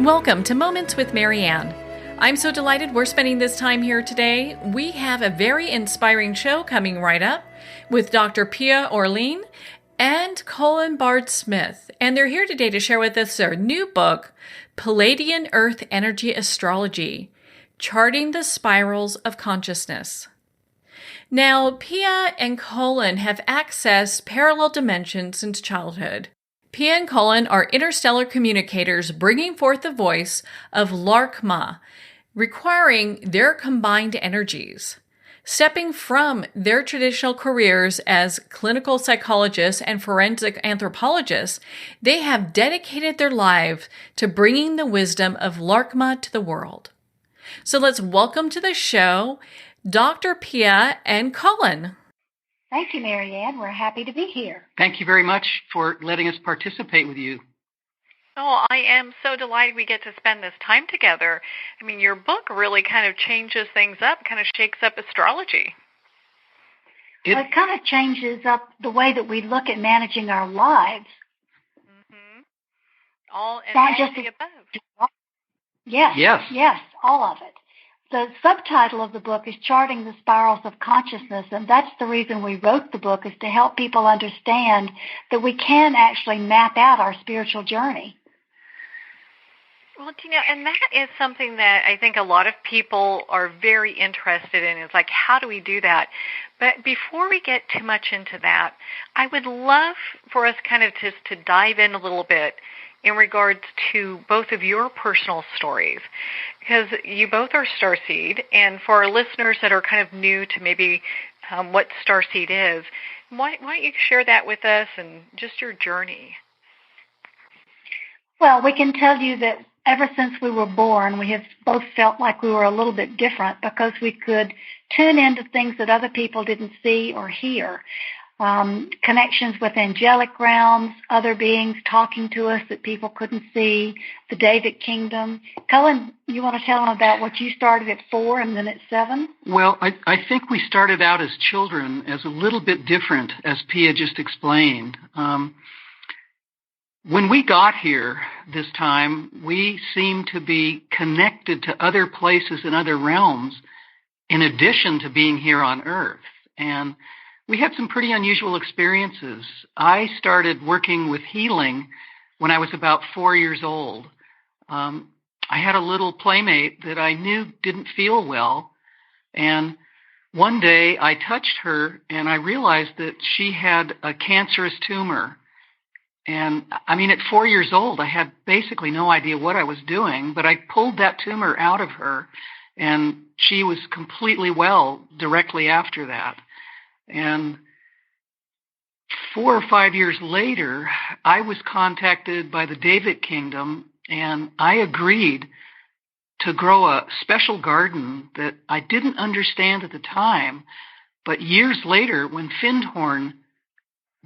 Welcome to Moments with Marianne. I'm so delighted we're spending this time here today. We have a very inspiring show coming right up with Dr. Pia Orleane and Cullen Baird Smith. And they're here today to share with us their new book, Pleiadian Earth Energy Astrology, Charting the Spirals of Consciousness. Now, Pia and Cullen have accessed parallel dimensions since childhood. Pia and Cullen are interstellar communicators bringing forth the voice of Larkma, requiring their combined energies. Stepping from their traditional careers as clinical psychologists and forensic anthropologists, they have dedicated their lives to bringing the wisdom of Larkma to the world. So let's welcome to the show Dr. Pia and Cullen. Thank you, Marianne. We're happy to be here. Thank you very much for letting us participate with you. Oh, I am so delighted we get to spend this time together. I mean, your book really kind of changes things up, kind of shakes up astrology. It kind of changes up the way that we look at managing our lives. Mm-hmm. All just the above. Yes, all of it. The subtitle of the book is Charting the Spirals of Consciousness, and that's the reason we wrote the book, is to help people understand that we can actually map out our spiritual journey. Well, and that is something that I think a lot of people are very interested in. It's like, how do we do that? But before we get too much into that, I would love for us kind of just to dive in a little bit in regards to both of your personal stories, because you both are starseed, and for our listeners that are kind of new to maybe what starseed is, why don't you share that with us and just your journey? Well, we can tell you that ever since we were born, we have both felt like we were a little bit different because we could tune into things that other people didn't see or hear. Connections with angelic realms, other beings talking to us that people couldn't see, the David Kingdom. Cullen, you want to tell them about what you started at 4 and then at 7? Well, I think we started out as children as a little bit different, as Pia just explained. When we got here this time, we seemed to be connected to other places and other realms in addition to being here on Earth. And we had some pretty unusual experiences. I started working with healing when I was about 4 years old. I had a little playmate that I knew didn't feel well, and one day I touched her and I realized that she had a cancerous tumor. And I mean, at 4 years old, I had basically no idea what I was doing, but I pulled that tumor out of her, and she was completely well directly after that. And 4 or 5 years later, I was contacted by the David Kingdom, and I agreed to grow a special garden that I didn't understand at the time. But years later, when Findhorn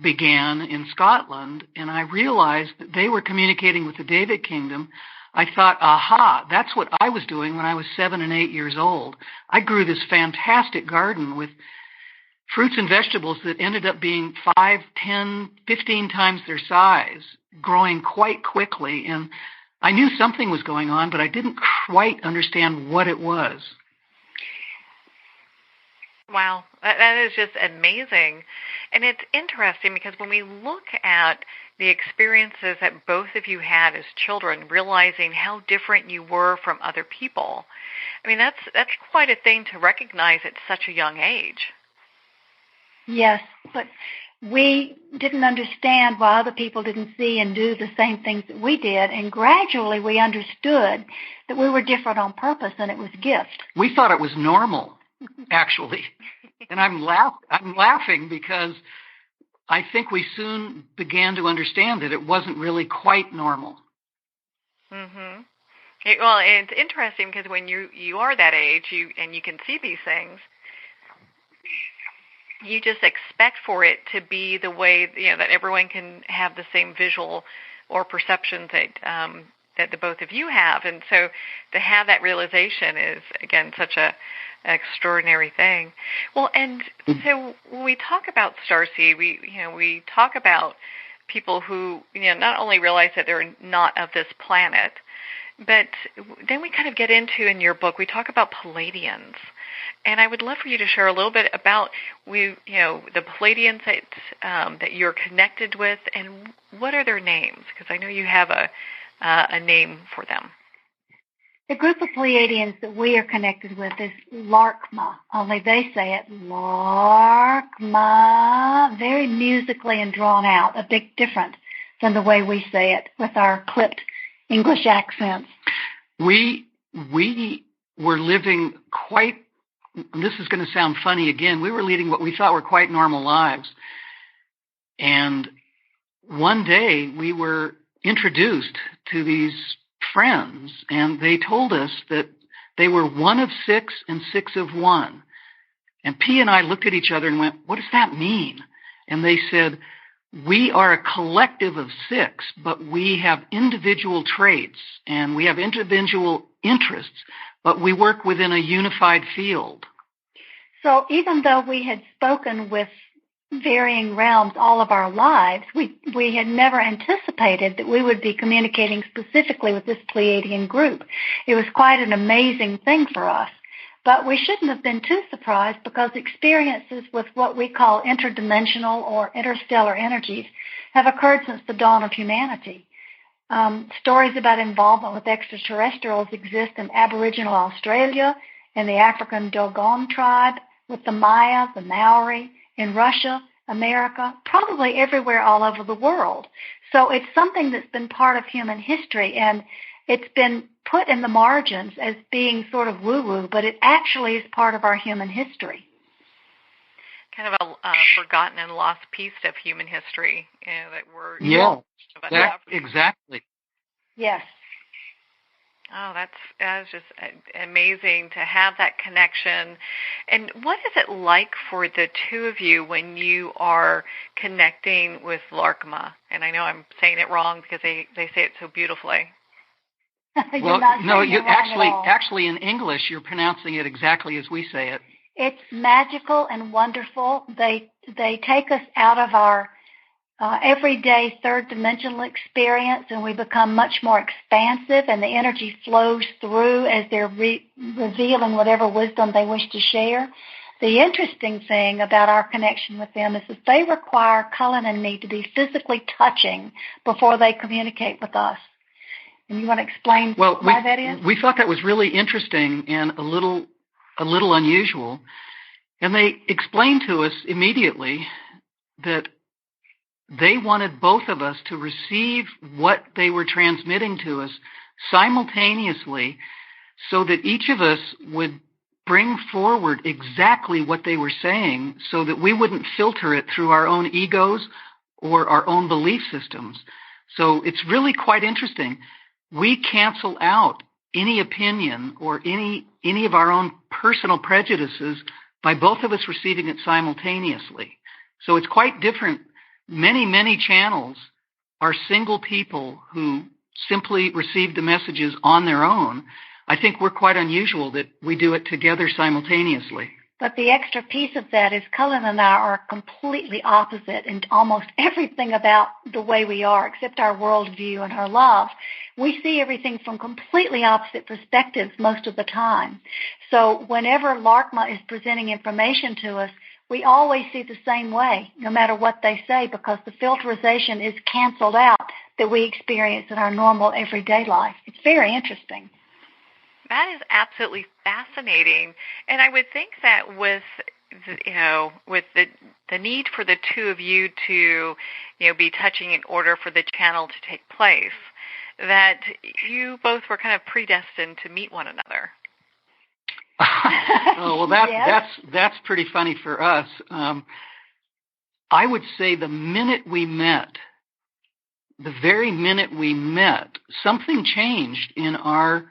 began in Scotland, and I realized that they were communicating with the David Kingdom, I thought, aha, that's what I was doing when I was 7 and 8 years old. I grew this fantastic garden with fruits and vegetables that ended up being 5, 10, 15 times their size, growing quite quickly. And I knew something was going on, but I didn't quite understand what it was. Wow, that is just amazing. And it's interesting because when we look at the experiences that both of you had as children, realizing how different you were from other people, I mean, that's quite a thing to recognize at such a young age. Yes, but we didn't understand why other people didn't see and do the same things that we did, and gradually we understood that we were different on purpose, and it was a gift. We thought it was normal, actually, and I'm laughing because I think we soon began to understand that it wasn't really quite normal. Mm-hmm. Well, it's interesting because when you are that age, you can see these things, you just expect for it to be the way, that everyone can have the same visual or perceptions that the both of you have. And so to have that realization is, again, such an extraordinary thing. Well, and so when we talk about starseed, we talk about people who, not only realize that they're not of this planet, But then we kind of get into, in your book, we talk about Pleiadians. And I would love for you to share a little bit about the Pleiadians that you're connected with, and what are their names? Because I know you have a name for them. The group of Pleiadians that we are connected with is Larkma, only they say it Larkma, very musically and drawn out, a big difference than the way we say it with our clipped English accents. We were living quite, this is going to sound funny again, we were leading what we thought were quite normal lives. And one day we were introduced to these friends, and they told us that they were 1 of 6 and 6 of 1. And P and I looked at each other and went, what does that mean? And they said, we are a collective of 6, but we have individual traits and we have individual interests, but we work within a unified field. So even though we had spoken with varying realms all of our lives, we had never anticipated that we would be communicating specifically with this Pleiadian group. It was quite an amazing thing for us. But we shouldn't have been too surprised, because experiences with what we call interdimensional or interstellar energies have occurred since the dawn of humanity. Stories about involvement with extraterrestrials exist in Aboriginal Australia, in the African Dogon tribe, with the Maya, the Maori, in Russia, America, probably everywhere all over the world. So it's something that's been part of human history, and it's been put in the margins as being sort of woo-woo, but it actually is part of our human history. Kind of a forgotten and lost piece of human history, that we're... Exactly. Yes. Oh, that's just amazing to have that connection. And what is it like for the two of you when you are connecting with Larkma? And I know I'm saying it wrong because they say it so beautifully. Actually in English, you're pronouncing it exactly as we say it. It's magical and wonderful. They take us out of our everyday third dimensional experience, and we become much more expansive, and the energy flows through as they're revealing whatever wisdom they wish to share. The interesting thing about our connection with them is that they require Cullen and me to be physically touching before they communicate with us. And you want to explain why that is? We thought that was really interesting and a little unusual. And they explained to us immediately that they wanted both of us to receive what they were transmitting to us simultaneously, so that each of us would bring forward exactly what they were saying, so that we wouldn't filter it through our own egos or our own belief systems. So it's really quite interesting. We cancel out any opinion or any of our own personal prejudices by both of us receiving it simultaneously. So it's quite different. Many, many channels are single people who simply receive the messages on their own. I think we're quite unusual that we do it together simultaneously. But the extra piece of that is Cullen and I are completely opposite in almost everything about the way we are, except our worldview and our love. We see everything from completely opposite perspectives most of the time. So whenever Larkma is presenting information to us, we always see the same way, no matter what they say, because the filterization is canceled out that we experience in our normal everyday life. It's very interesting. That is absolutely fascinating. And I would think that with the need for the two of you to, be touching in order for the channel to take place, that you both were kind of predestined to meet one another. Oh, well, that's pretty funny for us. I would say the very minute we met, something changed in our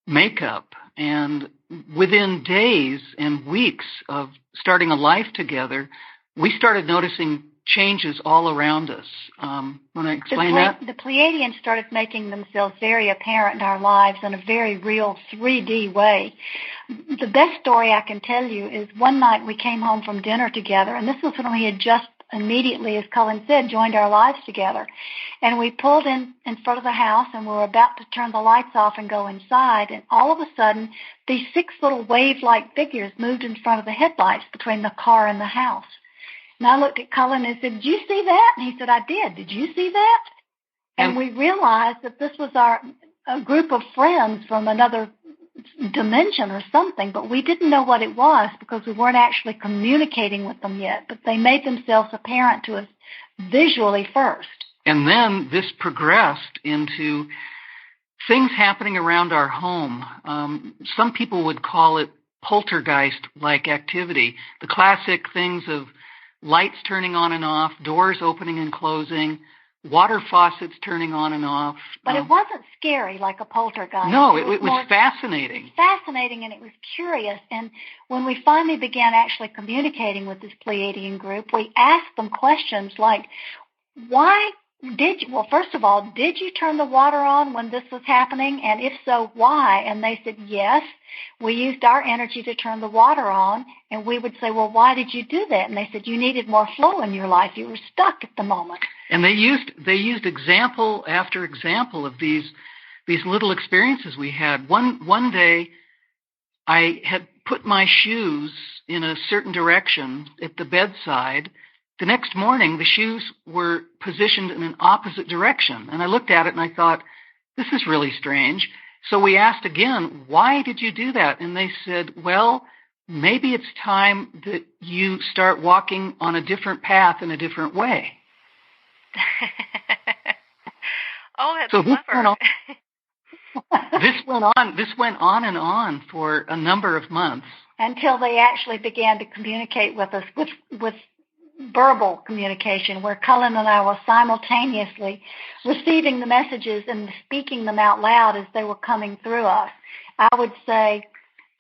makeup, and within days and weeks of starting a life together, we started noticing changes all around us. Want to explain that? The Pleiadians started making themselves very apparent in our lives in a very real 3D way. The best story I can tell you is one night we came home from dinner together, and this was when we had just immediately, as Cullen said, joined our lives together. And we pulled in front of the house, and we were about to turn the lights off and go inside, and all of a sudden, these 6 little wave-like figures moved in front of the headlights between the car and the house. And I looked at Cullen and said, "Did you see that?" And he said, "I did. Did you see that?" And we realized that this was a group of friends from another dimension or something, but we didn't know what it was because we weren't actually communicating with them yet, but they made themselves apparent to us visually first. And then this progressed into things happening around our home. Some people would call it poltergeist-like activity, the classic things of lights turning on and off, doors opening and closing, water faucets turning on and off. But it wasn't scary like a poltergeist. No, it was fascinating. Fascinating, and it was curious. And when we finally began actually communicating with this Pleiadian group, we asked them questions like, first of all, did you turn the water on when this was happening? And if so, why? And they said, yes, we used our energy to turn the water on. And we would say, well, why did you do that? And they said, you needed more flow in your life. You were stuck at the moment. And they used example after example of these little experiences we had. One day, I had put my shoes in a certain direction at the bedside. The next morning, the shoes were positioned in an opposite direction. And I looked at it and I thought, this is really strange. So we asked again, why did you do that? And they said, well, maybe it's time that you start walking on a different path in a different way. Oh, that's so clever. This went on and on for a number of months. Until they actually began to communicate with us with verbal communication, where Cullen and I were simultaneously receiving the messages and speaking them out loud as they were coming through us. I would say,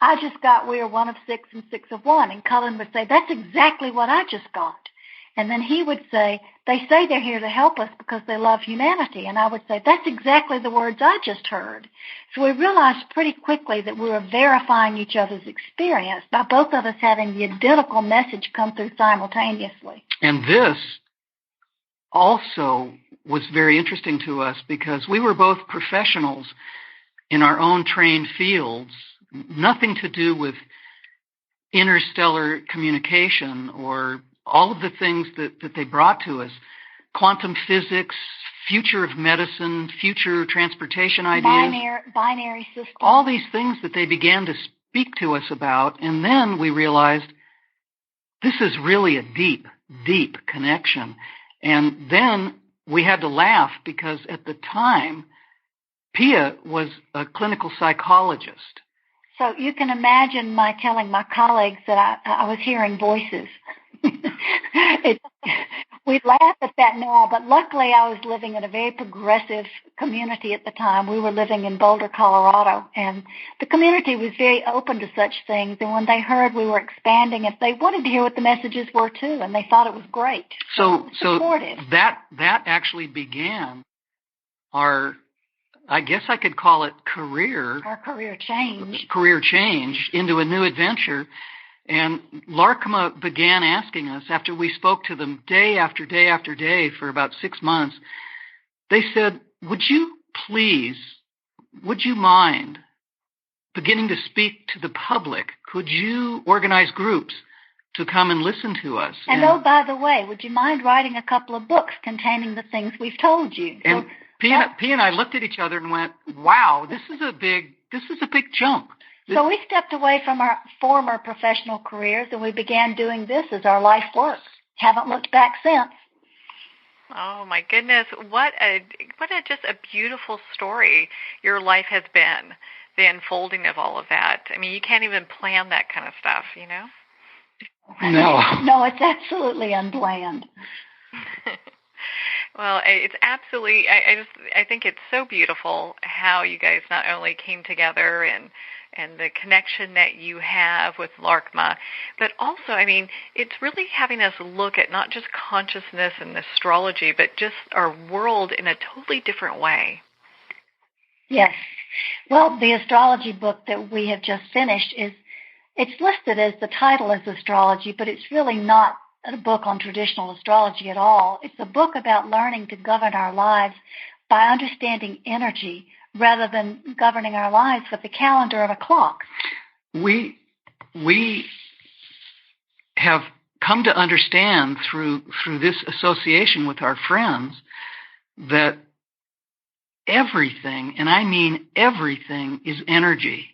I just got we are 1 of 6 and 6 of 1. And Cullen would say, that's exactly what I just got. And then he would say, they say they're here to help us because they love humanity. And I would say, that's exactly the words I just heard. So we realized pretty quickly that we were verifying each other's experience by both of us having the identical message come through simultaneously. And this also was very interesting to us because we were both professionals in our own trained fields, nothing to do with interstellar communication or all of the things that they brought to us, quantum physics, future of medicine, future transportation ideas. Binary systems. All these things that they began to speak to us about, and then we realized this is really a deep, deep connection. And then we had to laugh because at the time, Pia was a clinical psychologist. So you can imagine my telling my colleagues that I was hearing voices. We laugh at that now, but luckily I was living in a very progressive community at the time. We were living in Boulder, Colorado, and the community was very open to such things. And when they heard we were expanding it, they wanted to hear what the messages were too, and they thought it was great. So that actually began our, I guess I could call it Our career change. Career change into a new adventure. And Larkma began asking us, after we spoke to them day after day after day for about 6 months, they said, would you mind beginning to speak to the public? Could you organize groups to come and listen to us? And oh, by the way, would you mind writing a couple of books containing the things we've told you? And Pia and I looked at each other and went, wow, this is a big jump. So we stepped away from our former professional careers and we began doing this as our life work. Haven't looked back since. Oh my goodness, what a just a beautiful story your life has been. The unfolding of all of that. I mean, you can't even plan that kind of stuff, you know? No, it's absolutely unplanned. Well, it's absolutely. I think it's so beautiful how you guys not only came together and the connection that you have with Larkma, but also, I mean, it's really having us look at not just consciousness and astrology, but just our world in a totally different way. Yes. Well, the astrology book that we have just finished it's listed as the title as astrology, but it's really not a book on traditional astrology at all. It's a book about learning to govern our lives by understanding energy rather than governing our lives with a calendar and a clock. We have come to understand through this association with our friends that everything, and I mean everything, is energy.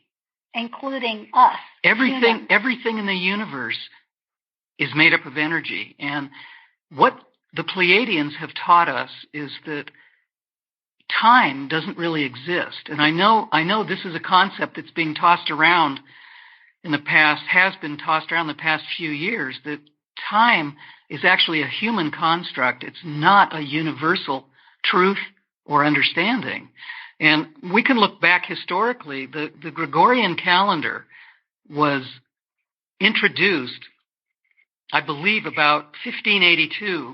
Including us. Everything in the universe is made up of energy. And what the Pleiadians have taught us is that time doesn't really exist. And I know this is a concept that's being tossed around in the past, has been tossed around the past few years, that time is actually a human construct. It's not a universal truth or understanding. And we can look back historically. The Gregorian calendar was introduced, I believe, about 1582,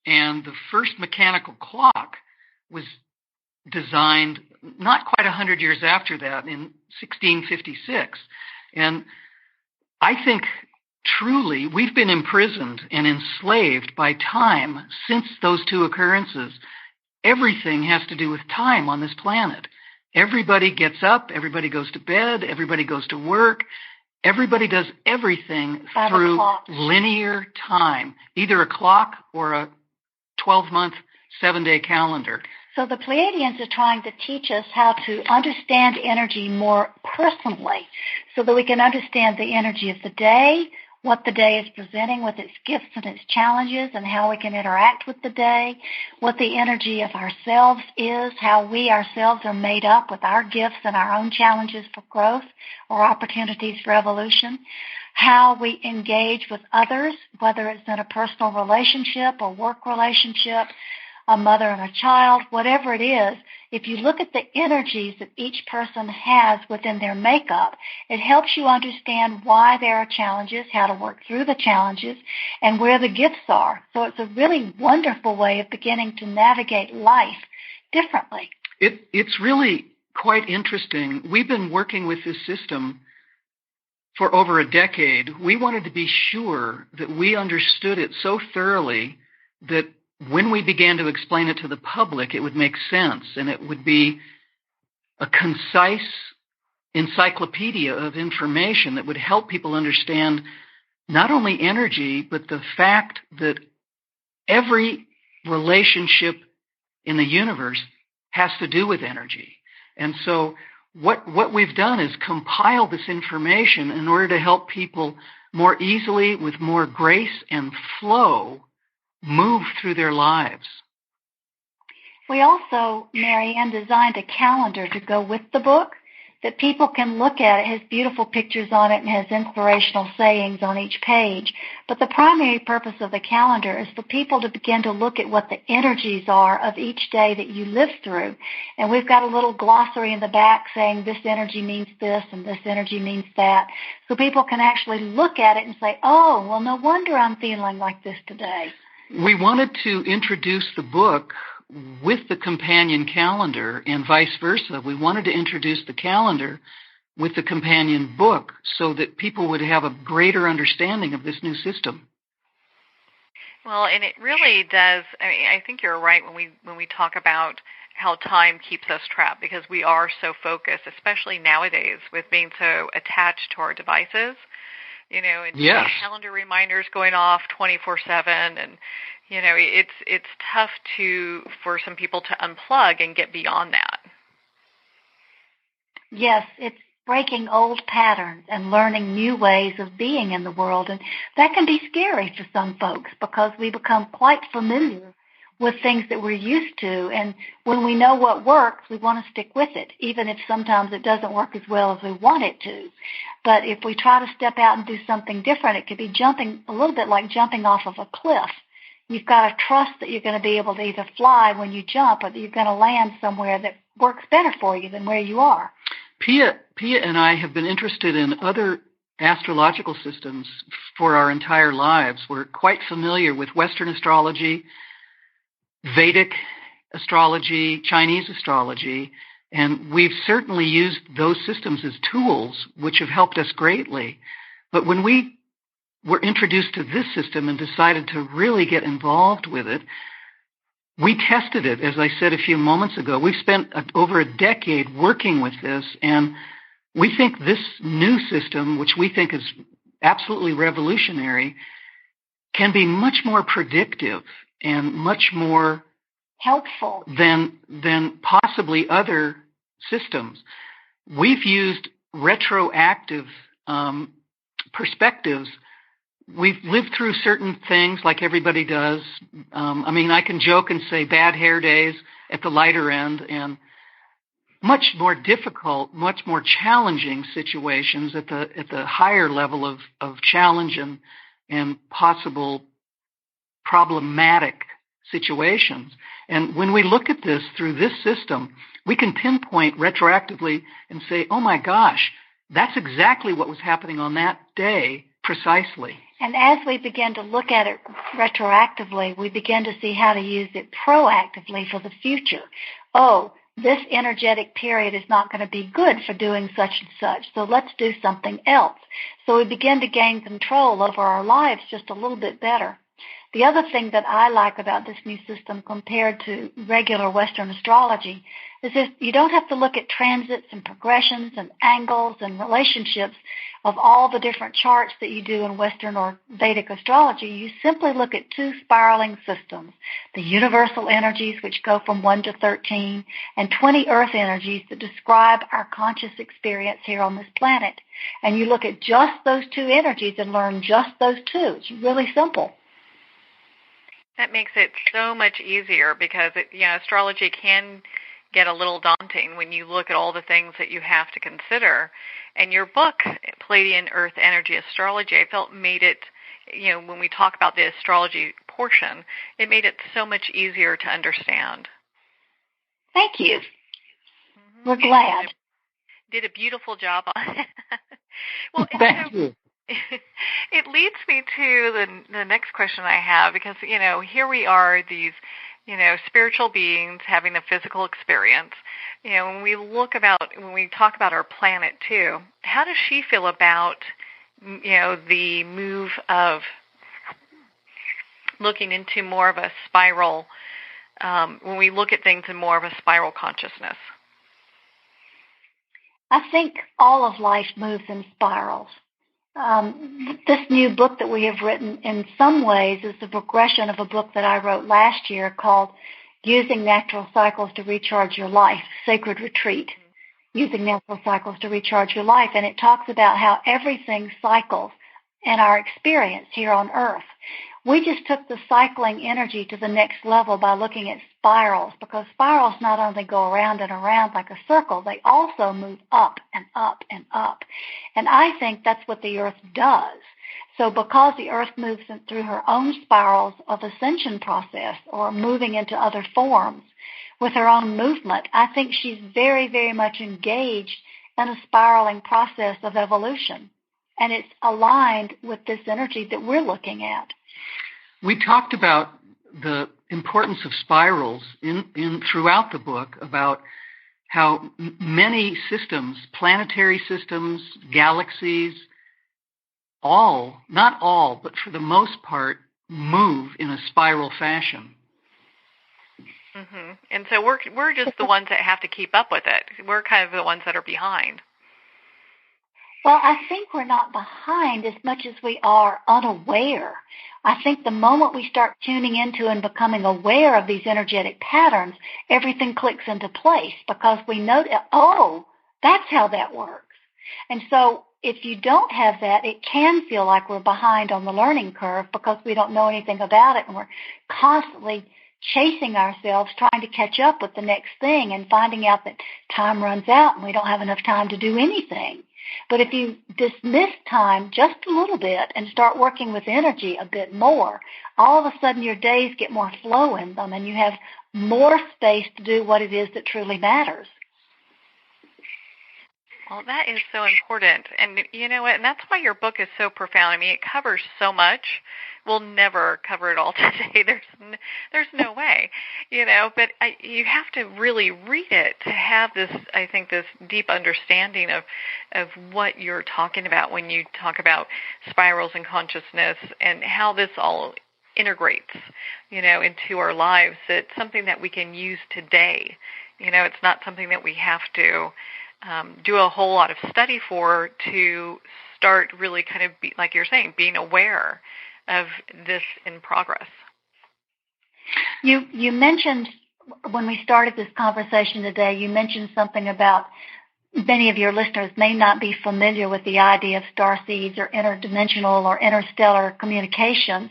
and the first mechanical clock was designed not quite 100 years after that, in 1656. And I think truly we've been imprisoned and enslaved by time since those two occurrences. Everything has to do with time on this planet. Everybody gets up, everybody goes to bed, everybody goes to work. Everybody does everything through linear time, either a clock or a 12-month, 7-day calendar. So the Pleiadians are trying to teach us how to understand energy more personally so that we can understand the energy of the day, what the day is presenting with its gifts and its challenges, and how we can interact with the day, what the energy of ourselves is, how we ourselves are made up with our gifts and our own challenges for growth or opportunities for evolution, how we engage with others, whether it's in a personal relationship, a work relationship, a mother and a child, whatever it is. If you look at the energies that each person has within their makeup, it helps you understand why there are challenges, how to work through the challenges, and where the gifts are. So it's a really wonderful way of beginning to navigate life differently. It's really quite interesting. We've been working with this system for over a decade. We wanted to be sure that we understood it so thoroughly that when we began to explain it to the public, it would make sense, and it would be a concise encyclopedia of information that would help people understand not only energy, but the fact that every relationship in the universe has to do with energy. And so what we've done is compile this information in order to help people more easily, with more grace and flow, move through their lives. We also, Marianne, designed a calendar to go with the book that people can look at. It has beautiful pictures on it and has inspirational sayings on each page. But the primary purpose of the calendar is for people to begin to look at what the energies are of each day that you live through. And we've got a little glossary in the back saying this energy means this and this energy means that. So people can actually look at it and say, oh, well, no wonder I'm feeling like this today. We wanted to introduce the book with the companion calendar and vice versa. We wanted to introduce the calendar with the companion book so that people would have a greater understanding of this new system. Well, and it really does. I mean, I think you're right when we talk about how time keeps us trapped, because we are so focused, especially nowadays with being so attached to our devices. You know, and yes. Calendar reminders going off 24/7, and you know, it's tough for some people to unplug and get beyond that. Yes, it's breaking old patterns and learning new ways of being in the world, and that can be scary for some folks because we become quite familiar with things that we're used to, and when we know what works, we want to stick with it, even if sometimes it doesn't work as well as we want it to. But if we try to step out and do something different, it could be a little bit like jumping off of a cliff. You've got to trust that you're going to be able to either fly when you jump or that you're going to land somewhere that works better for you than where you are. Pia and I have been interested in other astrological systems for our entire lives. We're quite familiar with Western astrology, Vedic astrology, Chinese astrology, and we've certainly used those systems as tools which have helped us greatly. But when we were introduced to this system and decided to really get involved with it, we tested it, as I said a few moments ago. We've spent over a decade working with this, and we think this new system, which we think is absolutely revolutionary, can be much more predictive and much more helpful than possibly other systems. We've used retroactive perspectives. We've lived through certain things like everybody does. I can joke and say bad hair days at the lighter end, and much more difficult, much more challenging situations at the higher level of challenge and possible problematic situations. And when we look at this through this system, we can pinpoint retroactively and say, oh my gosh, that's exactly what was happening on that day precisely. And as we begin to look at it retroactively, we begin to see how to use it proactively for the future. Oh, this energetic period is not going to be good for doing such and such, so let's do something else. So we begin to gain control over our lives just a little bit better. The other thing that I like about this new system compared to regular Western astrology is that you don't have to look at transits and progressions and angles and relationships of all the different charts that you do in Western or Vedic astrology. You simply look at two spiraling systems, the universal energies, which go from 1 to 13, and 20 earth energies that describe our conscious experience here on this planet. And you look at just those two energies and learn just those two. It's really simple. That makes it so much easier because astrology can get a little daunting when you look at all the things that you have to consider. And your book, Pleiadian Earth Energy Astrology, I felt made it, when we talk about the astrology portion, it made it so much easier to understand. Thank you. Mm-hmm. We're glad. Did a beautiful job on it. Well, thank you. It leads me to the next question I have, because, here we are, these, spiritual beings having a physical experience. When we talk about our planet too, how does she feel about, the move of looking into more of a spiral, when we look at things in more of a spiral consciousness? I think all of life moves in spirals. This new book that we have written in some ways is the progression of a book that I wrote last year called Using Natural Cycles to Recharge Your Life, Sacred Retreat, Using Natural Cycles to Recharge Your Life. And it talks about how everything cycles in our experience here on Earth. We just took the cycling energy to the next level by looking at spirals, because spirals not only go around and around like a circle, they also move up and up and up. And I think that's what the Earth does. So because the Earth moves through her own spirals of ascension process or moving into other forms with her own movement, I think she's very, very much engaged in a spiraling process of evolution. And it's aligned with this energy that we're looking at. We talked about the importance of spirals in throughout the book, about how many systems, planetary systems, galaxies, not all, but for the most part, move in a spiral fashion. Mm-hmm. And so we're just the ones that have to keep up with it. We're kind of the ones that are behind. Well, I think we're not behind as much as we are unaware. I think the moment we start tuning into and becoming aware of these energetic patterns, everything clicks into place, because we know, oh, that's how that works. And so if you don't have that, it can feel like we're behind on the learning curve because we don't know anything about it, and we're constantly chasing ourselves, trying to catch up with the next thing and finding out that time runs out and we don't have enough time to do anything. But if you dismiss time just a little bit and start working with energy a bit more, all of a sudden your days get more flow in them and you have more space to do what it is that truly matters. Well, that is so important. And you know what? And that's why your book is so profound. I mean, it covers so much. We'll never cover it all today. There's no way, but you have to really read it to have this, I think, this deep understanding of what you're talking about when you talk about spirals in consciousness and how this all integrates, into our lives. It's something that we can use today. It's not something that we have to do a whole lot of study for to start really kind of, like you're saying, being aware of this in progress. You mentioned, when we started this conversation today, you mentioned something about many of your listeners may not be familiar with the idea of starseeds or interdimensional or interstellar communications.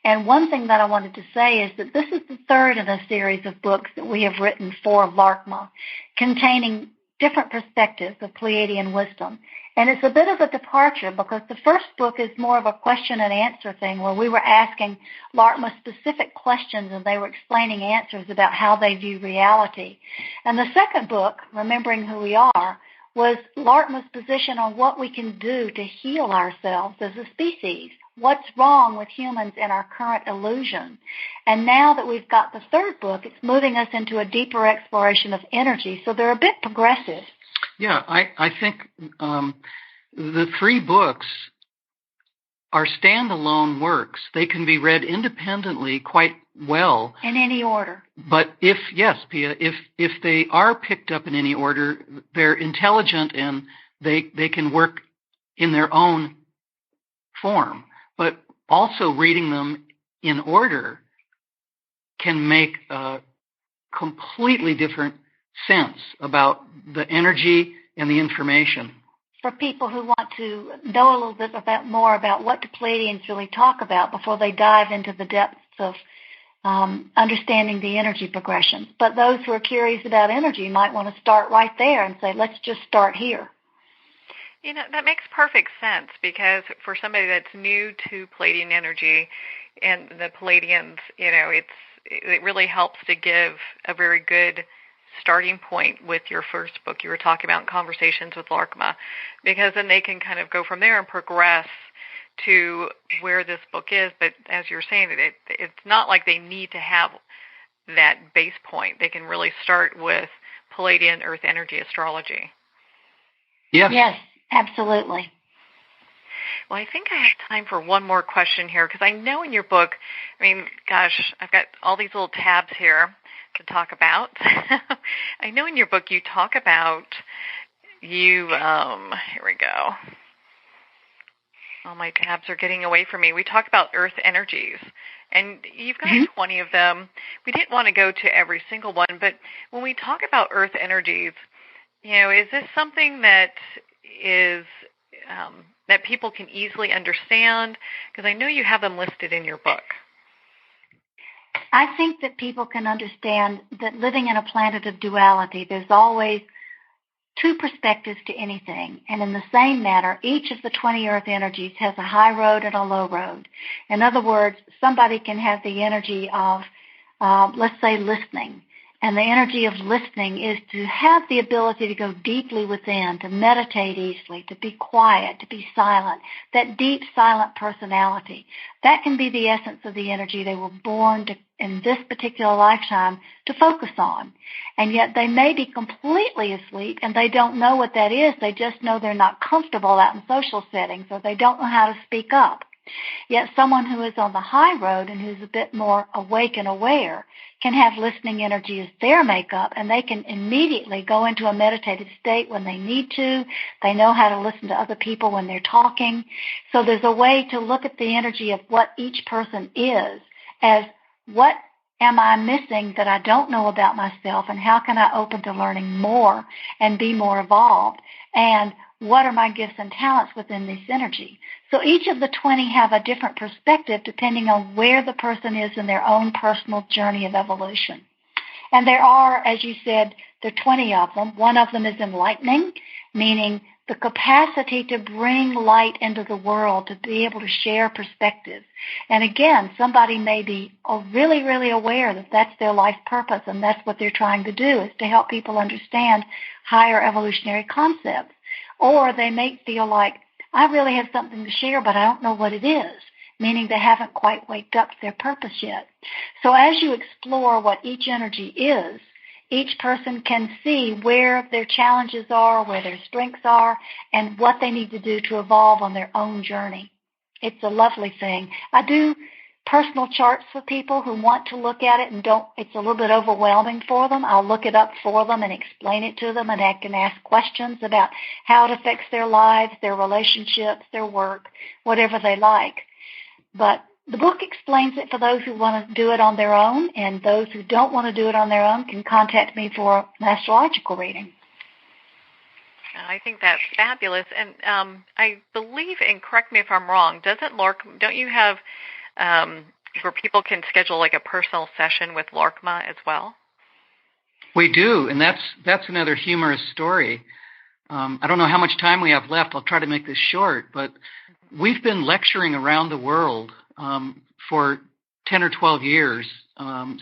And one thing that I wanted to say is that this is the third in a series of books that we have written for LARCMA, containing different perspectives of Pleiadian wisdom. And it's a bit of a departure because the first book is more of a question and answer thing where we were asking LARCMA specific questions and they were explaining answers about how they view reality. And the second book, Remembering Who We Are, was LARCMA's position on what we can do to heal ourselves as a species. What's wrong with humans in our current illusion? And now that we've got the third book, it's moving us into a deeper exploration of energy. So they're a bit progressive. Yeah, I think the three books are standalone works. They can be read independently quite well. In any order. But Pia, if they are picked up in any order, they're intelligent and they can work in their own form. But also reading them in order can make a completely different sense about the energy and the information. For people who want to know a little bit more about what the Pleiadians really talk about before they dive into the depths of understanding the energy progressions. But those who are curious about energy might want to start right there and say, let's just start here. That makes perfect sense because for somebody that's new to Pleiadian energy and the Pleiadians, it really helps to give a very good starting point with your first book you were talking about in Conversations with LARCMA, because then they can kind of go from there and progress to where this book is. But as you're saying, it's not like they need to have that base point. They can really start with Pleiadian Earth Energy Astrology. Yes, absolutely. Well, I think I have time for one more question here, because I know in your book, I've got all these little tabs here to talk about. I know in your book you talk about here we go. All my tabs are getting away from me. We talk about Earth energies, and you've got 20 of them. We didn't want to go to every single one, but when we talk about Earth energies, is this something that is that people can easily understand? Because I know you have them listed in your book. I think that people can understand that living in a planet of duality, there's always two perspectives to anything. And in the same manner, each of the 20 Earth energies has a high road and a low road. In other words, somebody can have the energy of, let's say, listening. And the energy of listening is to have the ability to go deeply within, to meditate easily, to be quiet, to be silent, that deep, silent personality. That can be the essence of the energy they were born to, in this particular lifetime, to focus on. And yet they may be completely asleep and they don't know what that is. They just know they're not comfortable out in social settings or they don't know how to speak up. Yet someone who is on the high road and who's a bit more awake and aware can have listening energy as their makeup, and they can immediately go into a meditative state when they need to. They know how to listen to other people when they're talking. So there's a way to look at the energy of what each person is as what am I missing that I don't know about myself, and how can I open to learning more and be more evolved, and what are my gifts and talents within this energy. So each of the 20 have a different perspective depending on where the person is in their own personal journey of evolution. And there are, as you said, there are 20 of them. One of them is enlightening, meaning the capacity to bring light into the world, to be able to share perspectives. And again, somebody may be really, really aware that that's their life purpose and that's what they're trying to do, is to help people understand higher evolutionary concepts. Or they may feel like, I really have something to share, but I don't know what it is, meaning they haven't quite waked up to their purpose yet. So as you explore what each energy is, each person can see where their challenges are, where their strengths are, and what they need to do to evolve on their own journey. It's a lovely thing. I do personal charts for people who want to look at it and it's a little bit overwhelming for them. I'll look it up for them and explain it to them, and I can ask questions about how it affects their lives, their relationships, their work, whatever they like. But the book explains it for those who want to do it on their own, and those who don't want to do it on their own can contact me for an astrological reading. I think that's fabulous. And I believe, and correct me if I'm wrong, don't you have where people can schedule like a personal session with Larkma as well? We do, and that's another humorous story. I don't know how much time we have left. I'll try to make this short, but we've been lecturing around the world for 10 or 12 years,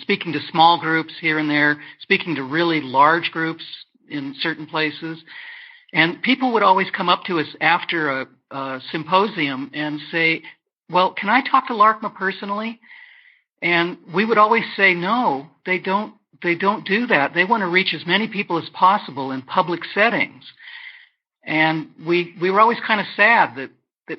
speaking to small groups here and there, speaking to really large groups in certain places. And people would always come up to us after a symposium and say, well, can I talk to Larkma personally? And we would always say, no, they don't do that. They want to reach as many people as possible in public settings. And we were always kind of sad that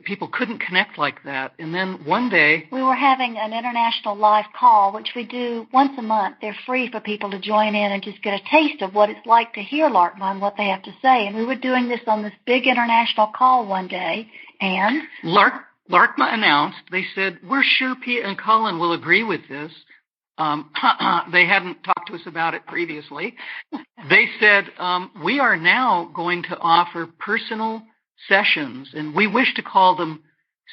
people couldn't connect like that. And then one day, we were having an international live call, which we do once a month. They're free for people to join in and just get a taste of what it's like to hear Larkma and what they have to say. And we were doing this on this big international call one day, and Larkma announced, they said, we're sure Pia and Cullen will agree with this. They hadn't talked to us about it previously. They said, we are now going to offer personal sessions, and we wish to call them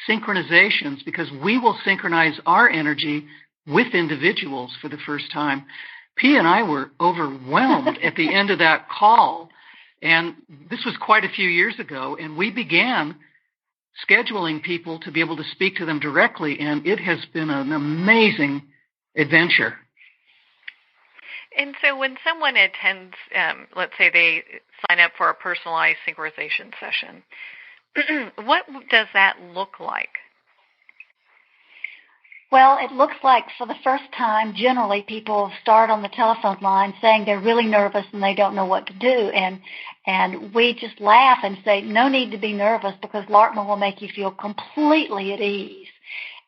synchronizations because we will synchronize our energy with individuals for the first time. Pia and I were overwhelmed at the end of that call, and this was quite a few years ago, and we began scheduling people to be able to speak to them directly, and it has been an amazing adventure. And so when someone attends, let's say they sign up for a personalized synchronization session, what does that look like? Well, it looks like for the first time, generally, people start on the telephone line saying they're really nervous and they don't know what to do. And we just laugh and say, no need to be nervous because Larkma will make you feel completely at ease.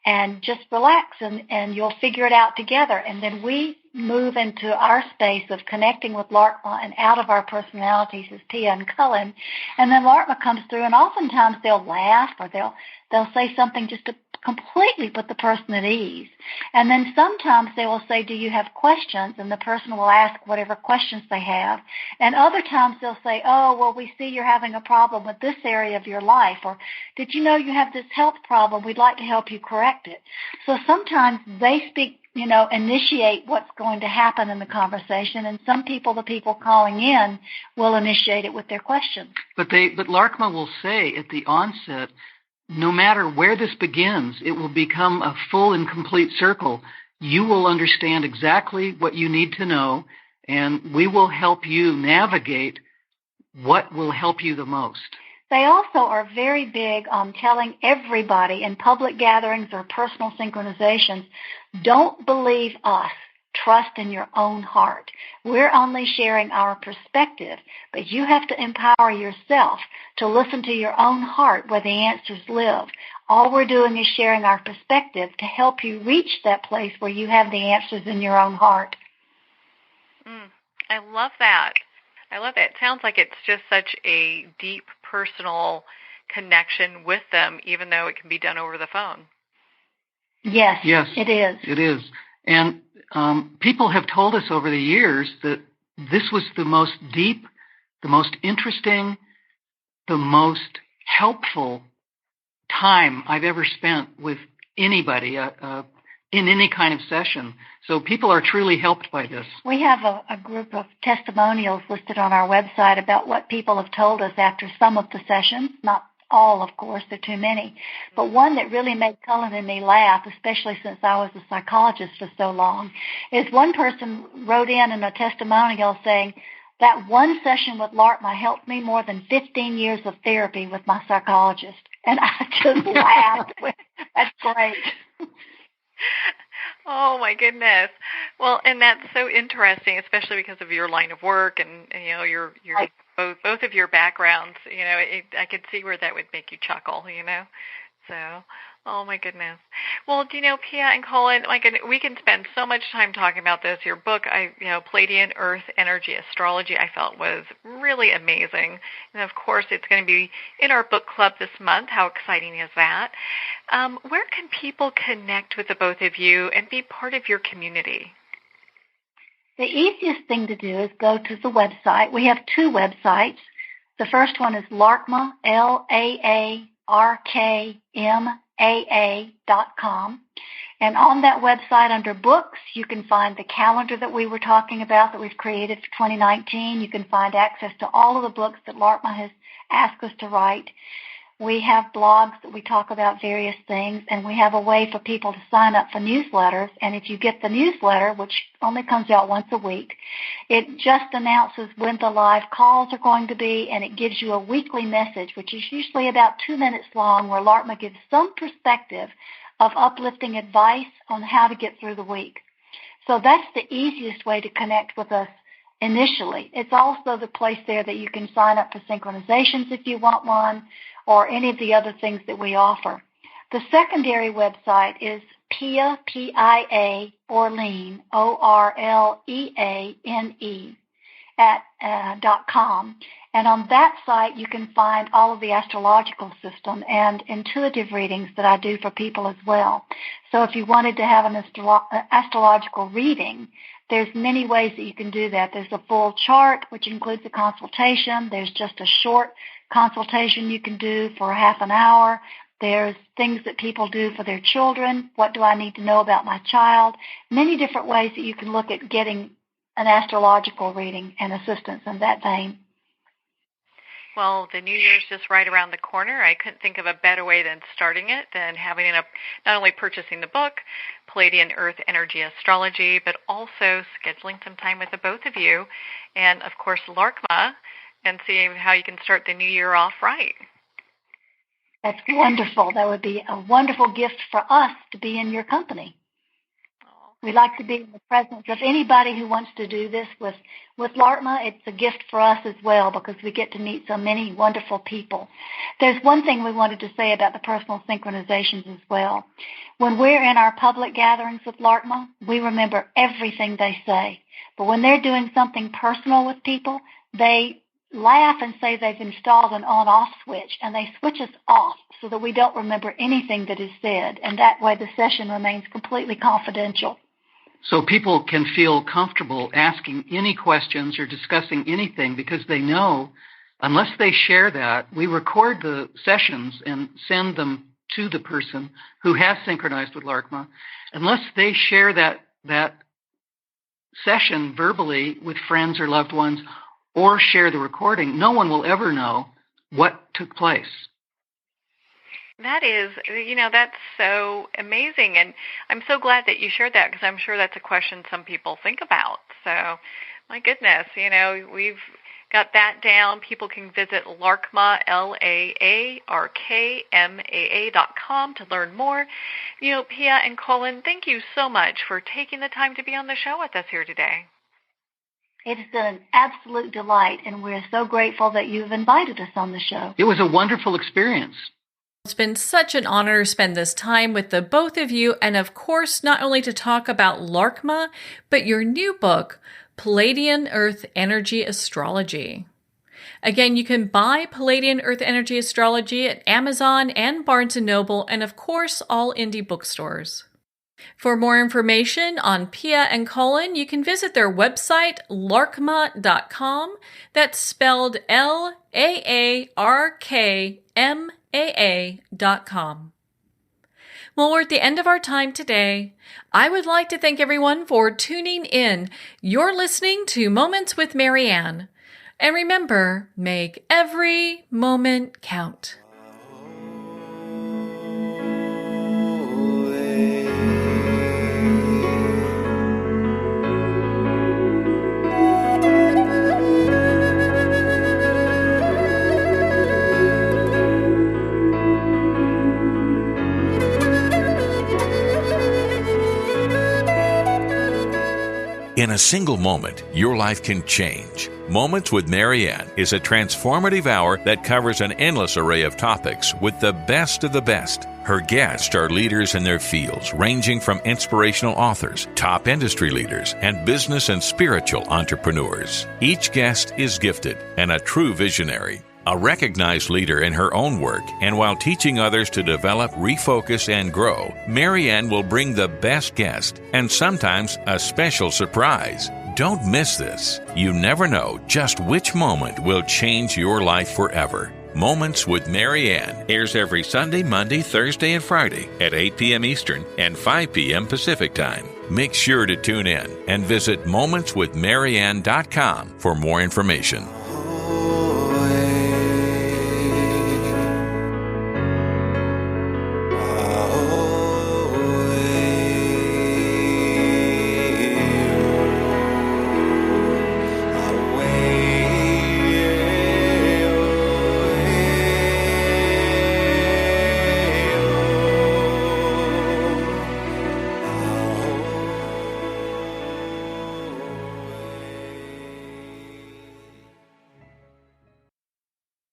And just relax and you'll figure it out together. And then we move into our space of connecting with Larkma and out of our personalities as Pia and Cullen. And then Larkma comes through, and oftentimes they'll laugh or they'll say something just to completely put the person at ease. And then sometimes they will say, do you have questions? And the person will ask whatever questions they have. And other times they'll say, oh, well, we see you're having a problem with this area of your life. Or did you know you have this health problem? We'd like to help you correct it. So sometimes they speak, initiate what's going to happen in the conversation. And some people, the people calling in, will initiate it with their questions. But Larkma will say at the onset, no matter where this begins, it will become a full and complete circle. You will understand exactly what you need to know, and we will help you navigate what will help you the most. They also are very big on telling everybody in public gatherings or personal synchronizations, don't believe us. Trust in your own heart. We're only sharing our perspective, but you have to empower yourself to listen to your own heart where the answers live. All we're doing is sharing our perspective to help you reach that place where you have the answers in your own heart. I love that. It sounds like it's just such a deep personal connection with them, even though it can be done over the phone. Yes, it is. It is. And people have told us over the years that this was the most deep, the most interesting, the most helpful time I've ever spent with anybody in any kind of session. So people are truly helped by this. We have a group of testimonials listed on our website about what people have told us after some of the sessions, not all, of course, there are too many. But one that really made Cullen and me laugh, especially since I was a psychologist for so long, is one person wrote in a testimonial saying That one session with Larkma helped me more than 15 years of therapy with my psychologist. And I just laughed. That's great. Oh my goodness. Well, and that's so interesting, especially because of your line of work and your both of your backgrounds. I could see where that would make you chuckle. So, oh my goodness. Well, Pia and Cullen, we can spend so much time talking about this. Your book, Pleiadian Earth Energy Astrology, I felt was really amazing. And of course, it's going to be in our book club this month. How exciting is that? Where can people connect with the both of you and be part of your community? The easiest thing to do is go to the website. We have two websites. The first one is Larkma, LAARKMAA.com. And on that website under books, you can find the calendar that we were talking about that we've created for 2019. You can find access to all of the books that Larkma has asked us to write. We have blogs that we talk about various things, and we have a way for people to sign up for newsletters. And if you get the newsletter, which only comes out once a week, it just announces when the live calls are going to be, and it gives you a weekly message, which is usually about 2 minutes long, where Larkma gives some perspective of uplifting advice on how to get through the week. So that's the easiest way to connect with us initially. It's also the place there that you can sign up for synchronizations if you want one, or any of the other things that we offer. The secondary website is PIA, P-I-A, Orleane, O-R-L-E-A-N-E, .com. And on that site, you can find all of the astrological system and intuitive readings that I do for people as well. So if you wanted to have an astrological reading, there's many ways that you can do that. There's a full chart, which includes a consultation. There's just a short consultation you can do for half an hour. There's things that people do for their children. What do I need to know about my child? Many different ways that you can look at getting an astrological reading and assistance in that vein. Well, the New Year's just right around the corner. I couldn't think of a better way than starting it than having not only purchasing the book, Pleiadian Earth Energy Astrology, but also scheduling some time with the both of you and, of course, Larkma, and seeing how you can start the new year off right. That's wonderful. That would be a wonderful gift for us to be in your company. We like to be in the presence of anybody who wants to do this with Larkma. It's a gift for us as well because we get to meet so many wonderful people. There's one thing we wanted to say about the personal synchronizations as well. When we're in our public gatherings with Larkma, we remember everything they say. But when they're doing something personal with people, they laugh and say they've installed an on-off switch, and they switch us off so that we don't remember anything that is said, and that way the session remains completely confidential. So people can feel comfortable asking any questions or discussing anything because they know unless they share that, we record the sessions and send them to the person who has synchronized with Larkma. Unless they share that session verbally with friends or loved ones or share the recording, no one will ever know what took place. That is, that's so amazing. And I'm so glad that you shared that because I'm sure that's a question some people think about. So, my goodness, we've got that down. People can visit Larkma, LAARKMAA.com to learn more. Pia and Cullen, thank you so much for taking the time to be on the show with us here today. It's been an absolute delight, and we're so grateful that you've invited us on the show. It was a wonderful experience. It's been such an honor to spend this time with the both of you, and of course, not only to talk about Larkma, but your new book, Pleiadian Earth Energy Astrology. Again, you can buy Pleiadian Earth Energy Astrology at Amazon and Barnes & Noble, and of course, all indie bookstores. For more information on Pia and Cullen, you can visit their website, larkma.com. That's spelled LAARKMAA.com. Well, we're at the end of our time today. I would like to thank everyone for tuning in. You're listening to Moments with Marianne. And remember, make every moment count. In a single moment, your life can change. Moments with Marianne is a transformative hour that covers an endless array of topics with the best of the best. Her guests are leaders in their fields, ranging from inspirational authors, top industry leaders, and business and spiritual entrepreneurs. Each guest is gifted and a true visionary, a recognized leader in her own work, and while teaching others to develop, refocus, and grow, Marianne will bring the best guest and sometimes a special surprise. Don't miss this. You never know just which moment will change your life forever. Moments with Marianne airs every Sunday, Monday, Thursday, and Friday at 8 p.m. Eastern and 5 p.m. Pacific Time. Make sure to tune in and visit momentswithmarianne.com for more information.